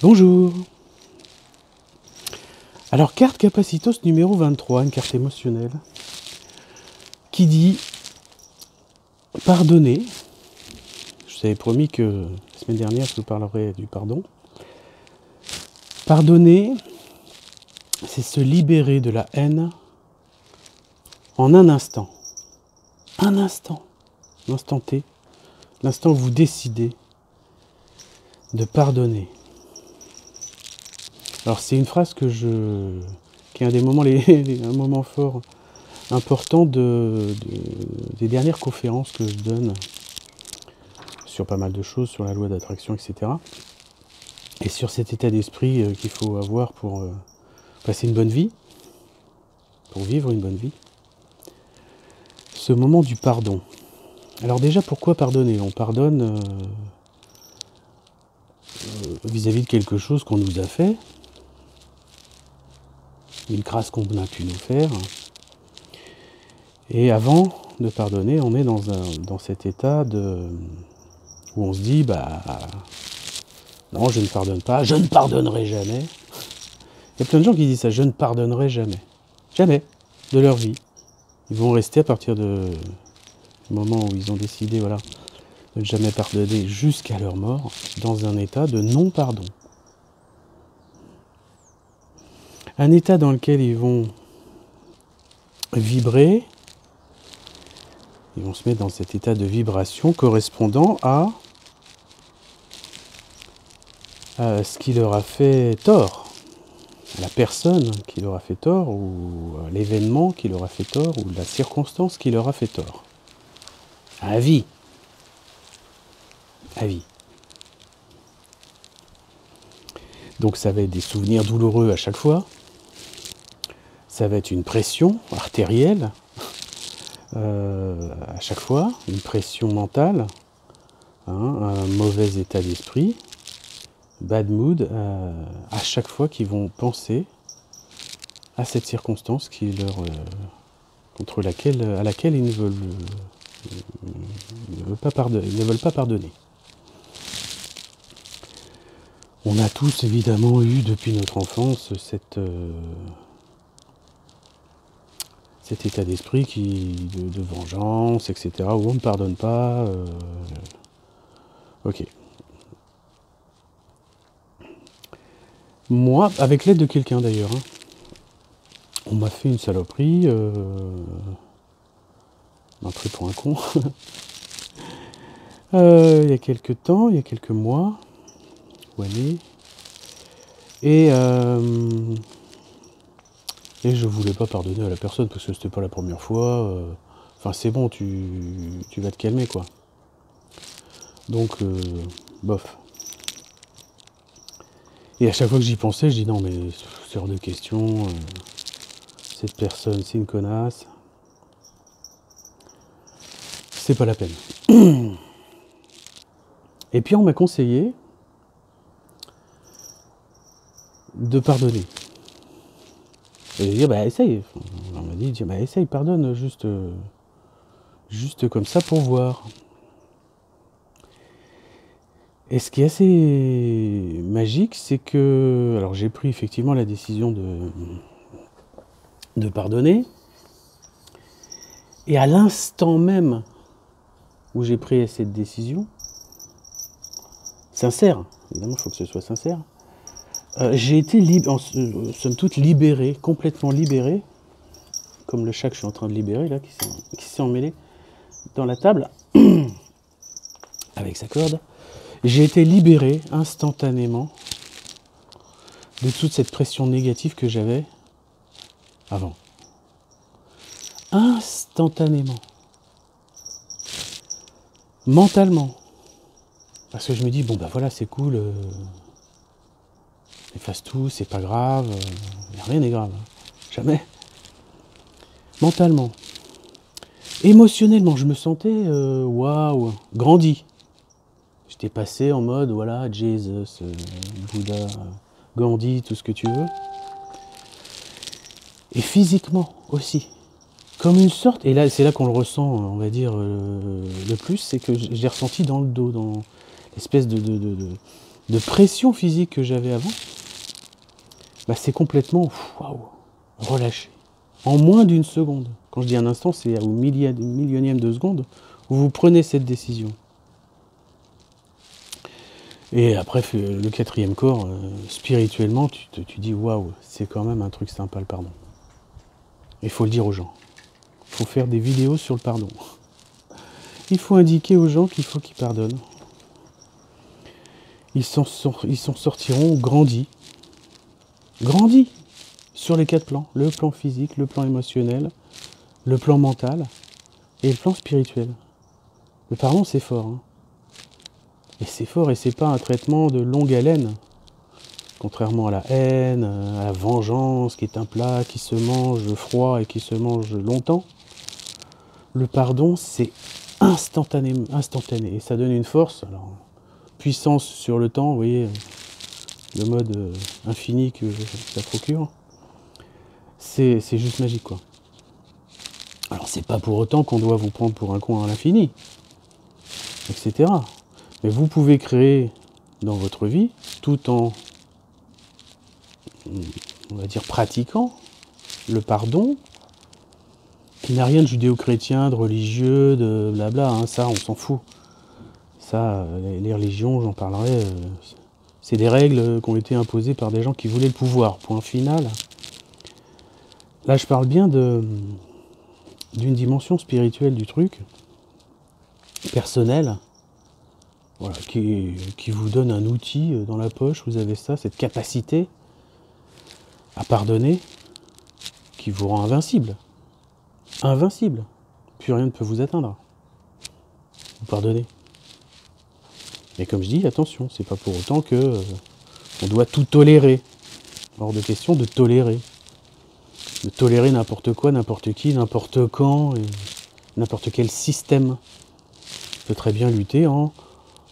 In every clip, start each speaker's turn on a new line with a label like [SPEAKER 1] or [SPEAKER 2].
[SPEAKER 1] Bonjour. Alors, carte Capacitos numéro 23, une carte émotionnelle, qui dit « Pardonner ». Je vous avais promis que la semaine dernière, je vous parlerai du pardon. Pardonner, c'est se libérer de la haine en un instant. Un instant. L'instant T. L'instant où vous décidez de pardonner. Alors c'est une phrase qui est un des moments, un moment fort, important des dernières conférences que je donne sur pas mal de choses, sur la loi d'attraction, etc. Et sur cet état d'esprit qu'il faut avoir pour passer une bonne vie, pour vivre une bonne vie. Ce moment du pardon. Alors déjà, pourquoi pardonner? On pardonne vis-à-vis de quelque chose qu'on nous a fait, une crasse qu'on a pu nous faire. Et avant de pardonner, on est dans cet état où on se dit, non, je ne pardonne pas, je ne pardonnerai jamais. Il y a plein de gens qui disent ça, je ne pardonnerai jamais. Jamais de leur vie. Ils vont rester à partir du moment où ils ont décidé, de ne jamais pardonner jusqu'à leur mort, dans un état de non-pardon. Un état dans lequel ils vont vibrer, ils vont se mettre dans cet état de vibration correspondant à ce qui leur a fait tort, à la personne qui leur a fait tort, ou à l'événement qui leur a fait tort, ou la circonstance qui leur a fait tort. À vie. À vie. Donc ça va être des souvenirs douloureux à chaque fois. Ça va être une pression artérielle à chaque fois, une pression mentale, un mauvais état d'esprit, bad mood, à chaque fois qu'ils vont penser à cette circonstance à laquelle ils ne veulent pas pardonner. On a tous évidemment eu depuis notre enfance cet état d'esprit de vengeance, etc., où on ne pardonne pas. Ok. Moi, avec l'aide de quelqu'un d'ailleurs, on m'a fait une saloperie, m'a pris pour un con, il y a quelques temps, il y a quelques mois, ou années, et je voulais pas pardonner à la personne parce que c'était pas la première fois. Enfin, c'est bon, tu vas te calmer, quoi. Donc, bof. Et à chaque fois que j'y pensais, je dis non, mais c'est hors de question. Cette personne, c'est une connasse. C'est pas la peine. Et puis on m'a conseillé de pardonner. Et j'ai dit, essaye. On m'a dit, essaye, pardonne, juste comme ça pour voir. Et ce qui est assez magique, c'est que... Alors j'ai pris effectivement la décision de pardonner. Et à l'instant même où j'ai pris cette décision, sincère, évidemment il faut que ce soit sincère, j'ai été somme toute libéré, complètement libéré, comme le chat que je suis en train de libérer là, qui s'est emmêlé dans la table avec sa corde. J'ai été libéré instantanément de toute cette pression négative que j'avais avant. Instantanément. Mentalement. Parce que je me dis, c'est cool, efface tout, c'est pas grave, rien n'est grave, jamais. Mentalement. Émotionnellement, je me sentais, waouh, grandi. J'étais passé en mode, Jesus, Bouddha, Gandhi, tout ce que tu veux. Et physiquement aussi. Comme une sorte, et là c'est là qu'on le ressent, on va dire, le plus, c'est que j'ai ressenti dans le dos, dans l'espèce de de pression physique que j'avais avant, bah c'est complètement waouh, relâché. En moins d'une seconde. Quand je dis un instant, c'est au millionième de seconde où vous prenez cette décision. Et après, le quatrième corps, spirituellement, tu dis waouh, c'est quand même un truc sympa le pardon. Il faut le dire aux gens. Il faut faire des vidéos sur le pardon. Il faut indiquer aux gens qu'il faut qu'ils pardonnent. Ils s'en sortiront grandis. Grandis sur les 4 plans. Le plan physique, le plan émotionnel, le plan mental et le plan spirituel. Le pardon, c'est fort. Hein. Et c'est fort et c'est pas un traitement de longue haleine. Contrairement à la haine, à la vengeance, qui est un plat qui se mange froid et qui se mange longtemps. Le pardon, c'est instantané. Et ça donne une force. Alors, puissance sur le temps, vous voyez, le mode infini que ça procure. C'est juste magique, quoi. Alors, c'est pas pour autant qu'on doit vous prendre pour un con à l'infini, etc. Mais vous pouvez créer dans votre vie, tout en, on va dire, pratiquant le pardon, qui n'a rien de judéo-chrétien, de religieux, de blabla, hein, ça, on s'en fout. Ça, les religions, j'en parlerai, c'est des règles qui ont été imposées par des gens qui voulaient le pouvoir, point final. Là, je parle bien d'une dimension spirituelle du truc, personnelle, voilà, qui vous donne un outil dans la poche, vous avez ça, cette capacité à pardonner, qui vous rend invincible. Invincible. Plus rien ne peut vous atteindre. Vous pardonnez. Et comme je dis, attention, c'est pas pour autant que on doit tout tolérer. Hors de question de tolérer. De tolérer n'importe quoi, n'importe qui, n'importe quand, et n'importe quel système. On peut très bien lutter en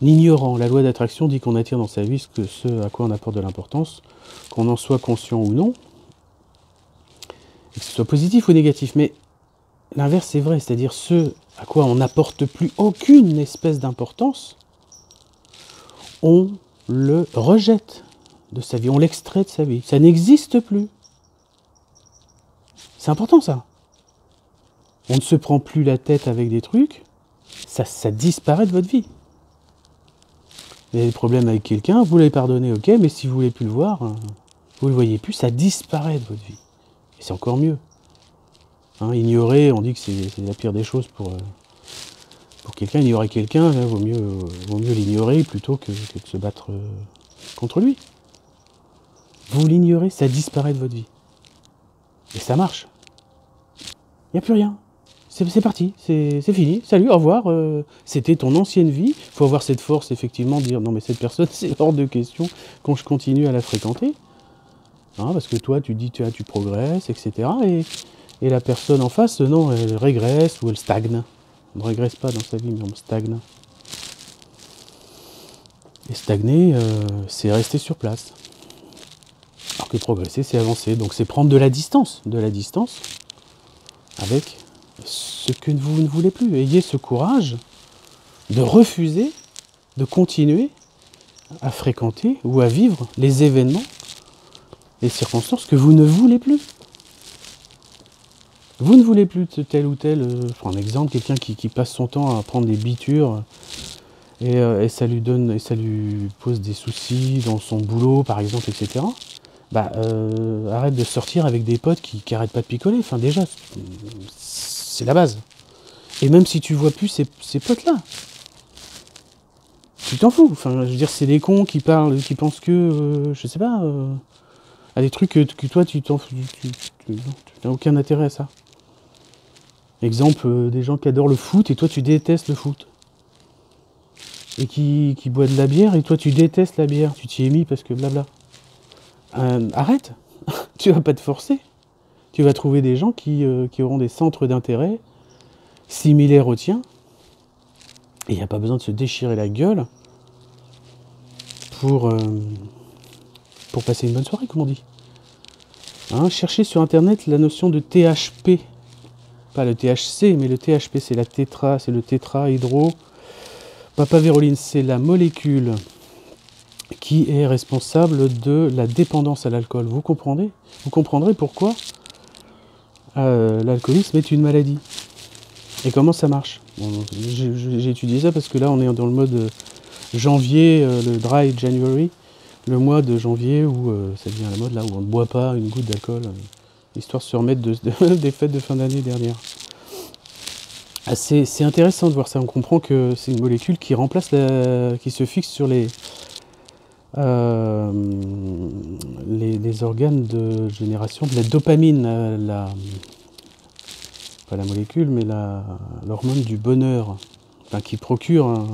[SPEAKER 1] ignorant. La loi d'attraction dit qu'on attire dans sa vie ce à quoi on apporte de l'importance, qu'on en soit conscient ou non, et que ce soit positif ou négatif. Mais l'inverse est vrai, c'est-à-dire ce à quoi on n'apporte plus aucune espèce d'importance, on le rejette de sa vie, on l'extrait de sa vie. Ça n'existe plus. C'est important ça. On ne se prend plus la tête avec des trucs, ça disparaît de votre vie. Vous avez des problèmes avec quelqu'un, vous l'avez pardonné, ok, mais si vous ne voulez plus le voir, vous ne le voyez plus, ça disparaît de votre vie. Et c'est encore mieux. Hein, ignorer, on dit que c'est la pire des choses pour quelqu'un. Ignorer quelqu'un, vaut mieux l'ignorer plutôt que de se battre contre lui. Vous l'ignorez, ça disparaît de votre vie. Et ça marche. Il n'y a plus rien. C'est parti, c'est fini. Salut, au revoir. C'était ton ancienne vie. Il faut avoir cette force, effectivement, de dire non, mais cette personne, c'est hors de question quand je continue à la fréquenter. Hein, parce que toi, tu dis, tu progresses, etc. Et la personne en face, non, elle régresse ou elle stagne. On ne régresse pas dans sa vie, mais on stagne. Et stagner, c'est rester sur place. Alors que progresser, c'est avancer. Donc c'est prendre de la distance avec ce que vous ne voulez plus. Ayez ce courage de refuser, de continuer à fréquenter ou à vivre les événements, les circonstances que vous ne voulez plus. Vous ne voulez plus de tel ou tel, je prends un exemple, quelqu'un qui passe son temps à prendre des bitures et ça lui pose des soucis dans son boulot, par exemple, etc. Arrête de sortir avec des potes qui n'arrêtent pas de picoler. Enfin, déjà, c'est la base. Et même si tu vois plus ces potes-là, tu t'en fous. Enfin, je veux dire, c'est des cons qui parlent, qui pensent que, je sais pas, à des trucs que toi, tu n'as aucun intérêt à ça. Exemple, des gens qui adorent le foot et toi, tu détestes le foot. Et qui boit de la bière et toi, tu détestes la bière. Tu t'y es mis parce que blabla. Arrête. Tu vas pas te forcer. Tu vas trouver des gens qui auront des centres d'intérêt similaires aux tiens. Et il n'y a pas besoin de se déchirer la gueule pour passer une bonne soirée, comme on dit. Hein, cherchez sur internet la notion de THP. Pas le THC, mais le THP, c'est le tétrahydro. Papavéroline, c'est la molécule qui est responsable de la dépendance à l'alcool. Vous comprenez? Vous comprendrez pourquoi l'alcoolisme est une maladie. Et comment ça marche? Bon, j'ai étudié ça parce que là, on est dans le mode janvier, le dry January, le mois de janvier où ça devient la mode, là où on ne boit pas une goutte d'alcool, histoire de se remettre des fêtes de fin d'année dernière. C'est intéressant de voir ça. On comprend que c'est une molécule qui remplace qui se fixe sur les organes de génération de la dopamine, pas la molécule, mais l'hormone du bonheur, enfin, qui procure un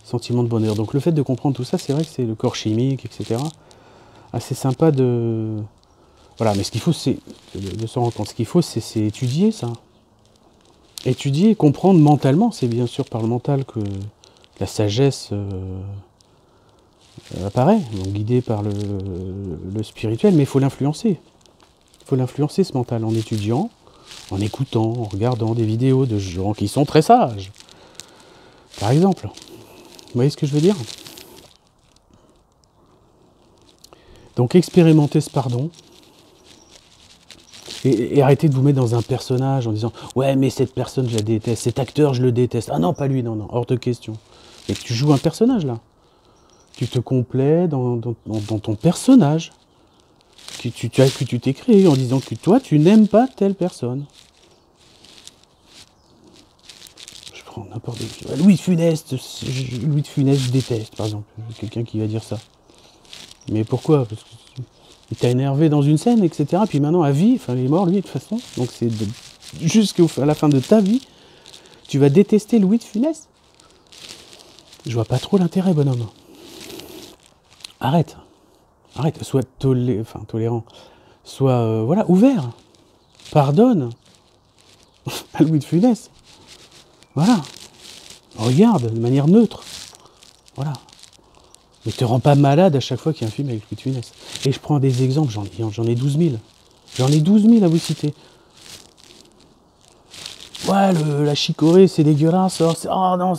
[SPEAKER 1] sentiment de bonheur. Donc le fait de comprendre tout ça, c'est vrai que c'est le corps chimique, etc. Assez sympa de... Voilà, mais ce qu'il faut, c'est de s'en rendre compte. Ce qu'il faut, c'est étudier ça. Étudier, comprendre mentalement. C'est bien sûr par le mental que la sagesse apparaît, donc guidée par le spirituel, mais il faut l'influencer. Il faut l'influencer, ce mental, en étudiant, en écoutant, en regardant des vidéos de gens qui sont très sages. Par exemple. Vous voyez ce que je veux dire? Donc expérimentez ce pardon. Et arrêtez de vous mettre dans un personnage en disant « Ouais, mais cette personne, je la déteste. Cet acteur, je le déteste. Ah non, pas lui, non, non, hors de question. » Et tu joues un personnage, là. Tu te complais dans ton personnage que tu t'es créé en disant que toi, tu n'aimes pas telle personne. Je prends n'importe qui. Louis de Funès, je déteste, par exemple. Quelqu'un qui va dire ça. Mais pourquoi? Parce qu'il t'a énervé dans une scène, etc. Puis maintenant, à vie, enfin, il est mort, lui, de toute façon. Donc c'est jusqu'à la fin de ta vie, tu vas détester Louis de Funès. Je vois pas trop l'intérêt, bonhomme. Arrête. Arrête. Sois tolérant. Sois, voilà, ouvert. Pardonne. À Louis de Funès. Voilà. Regarde de manière neutre. Voilà. Ne te rends pas malade à chaque fois qu'il y a un film avec Louis de Funès. Et je prends des exemples, j'en ai 12 000. J'en ai 12 000 à vous citer. Ouais, la chicorée, c'est dégueulasse. Oh non,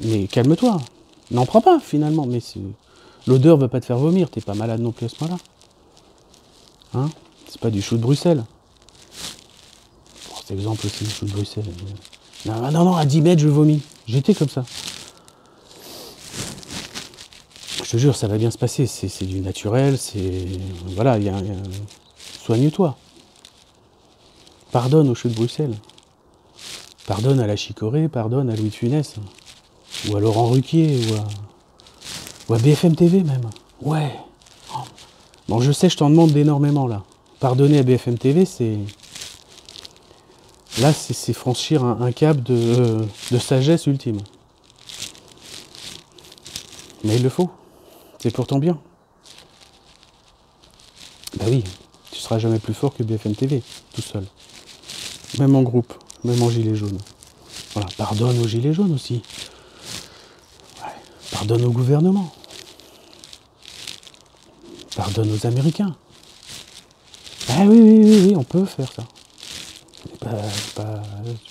[SPEAKER 1] mais calme-toi. N'en prends pas, finalement. Mais l'odeur ne va pas te faire vomir. T'es pas malade non plus à ce moment-là. Hein? C'est pas du chou de Bruxelles. Bon, cet exemple aussi, le chou de Bruxelles. Non, à 10 mètres, je vomis. J'étais comme ça. Je te jure, ça va bien se passer. C'est du naturel. Voilà, soigne-toi. Pardonne au chou de Bruxelles. Pardonne à la chicorée, pardonne à Louis de Funès. Ou à Laurent Ruquier, ou à BFM TV même. Ouais. Bon, je sais, je t'en demande énormément là. Pardonner à BFM TV, là, c'est franchir un cap de sagesse ultime. Mais il le faut. C'est pour ton bien. Bah oui, tu seras jamais plus fort que BFM TV, tout seul. Même en groupe, même en gilet jaune. Voilà, pardonne aux gilets jaunes aussi. Ouais. Pardonne au gouvernement. Pardonne aux Américains. Ah oui, on peut faire ça. Tu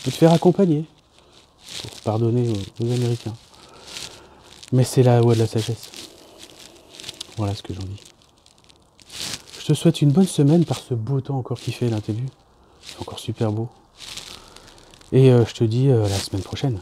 [SPEAKER 1] peux te faire accompagner pour pardonner aux Américains. Mais c'est la loi de la sagesse. Voilà ce que j'en dis. Je te souhaite une bonne semaine par ce beau temps encore qu'il fait là, t'as vu? C'est encore super beau. Et je te dis à la semaine prochaine.